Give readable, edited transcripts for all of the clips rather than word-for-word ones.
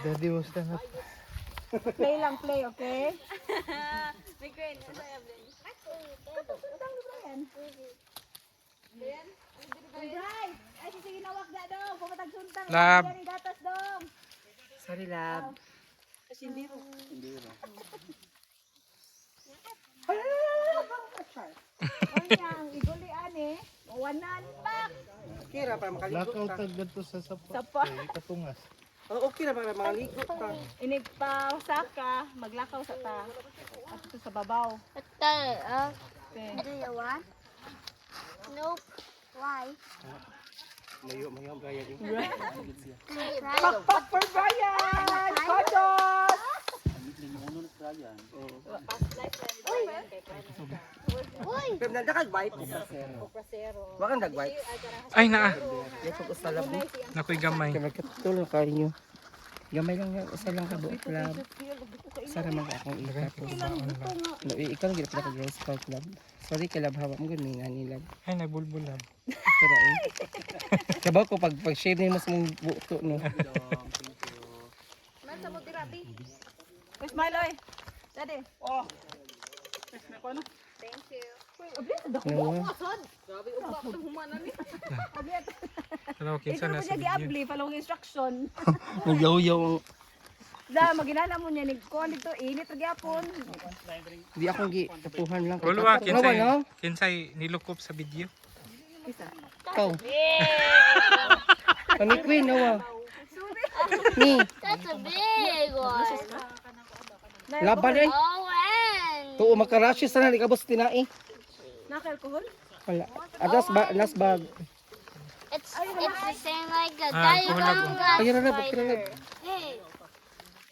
Daddy was na. Play lang, play, okay? May green. Ano yung blend? Bright! Ay, sige nawak na dong. Pumatag suntang. Lab. Gani gatas dong. Sorry, lab. Kasi hindi ro. Ang iguli ani. Wanan pak. Okay ra para makaligo Lakaw ka. tag dito sa sapa. Sapa. Kay katungas. Oh, okay ra para makaligo ka. Inig pa saka, maglakaw sa ta. At ito sa babaw. Okay. Do you want? Nope. Why? Mayo ang gaya din. Pakpak for Brian! Kodos! Uy! Pero nagdakag wipe. Wa kang nag-wipe. Ay naa. Yung pag-usalab mo. Nakoy gamay. Kaya magkatulong kayo nyo. Gamay lang yan. Usa lang ka buot lab. Sara man akong ikat. No, ikaw lang gina pinaka Girl Scout lab. Sorry kay lab hawa mo gani nga ni lab. Ay nagbulbul lab. Pero eh. Kabaw ko pag-share na mo sa mong buto no. Where's Milo? Daddy. Oh. Thank you. No. Hello, kinsa Ikaw na mo sa niya video. gi-apply, following instruction. Yaw-yaw. Da, maginana mo niya, kuhan dito, init na gyapon. Di akong tapuhan lang. Wala wa Nawa, no? kinsay nilukop sa video. Ikaw. Kami queen, nawa. Ni, That's a big one. laban eh. Oh, and Tuo magkarasyo sana di kabos tinai. Naka-alcohol? Wala. Last bag. it's the same like a kulang ko. Ayun na, bakit na. Hey,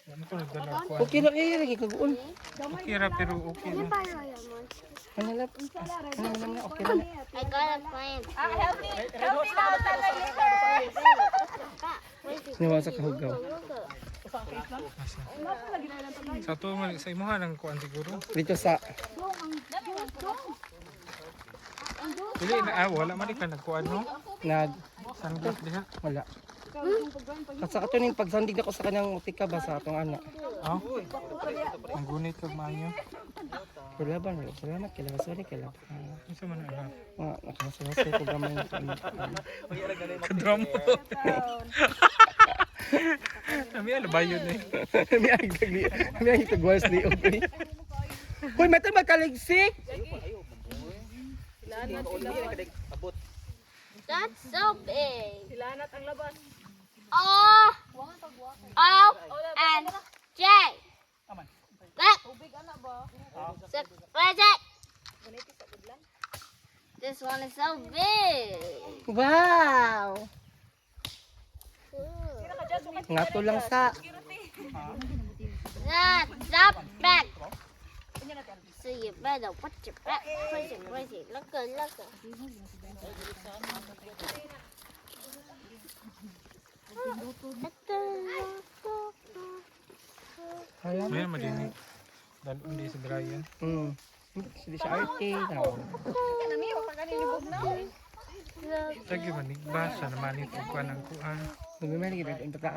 Ano ko nagdala ko? Okay lang eh, lagi kaguon. Okay ra pero okay na. Ano lap? Ano naman okay lang. I got a plant. Healthy na talaga Nawa sa kahugaw. Sa to sa imuha lang kuan siguro. Dito sa Dili na wala man ka nagkuan no. nag Sanglat diha. wala. At sa kato ning pagsandig ako sa kanyang mutika ba sa atong anak. Oh. Ang gunit kag maanyo. Wala ba? Salamat kay lawas ni kay lawas. Unsa man ana? Nakasalaso ko gamay. Kadrum. Kami ala bayon eh. May ay tagwas ni okay. Hoy, metal magkaligsik. That's so big. Silanat ang labas. O, and J. Look. Project. This one is so big. Wow. Ngato lang sa Stop back. So you better watch your back. Crazy, crazy. Look good, look good. May madinig. Dalon di sa Brian. Hindi siya arcade. Kanami, wa pa kanilibog na. Tagi manig ba sa naman ito kuan ang kuan. Lumimili kita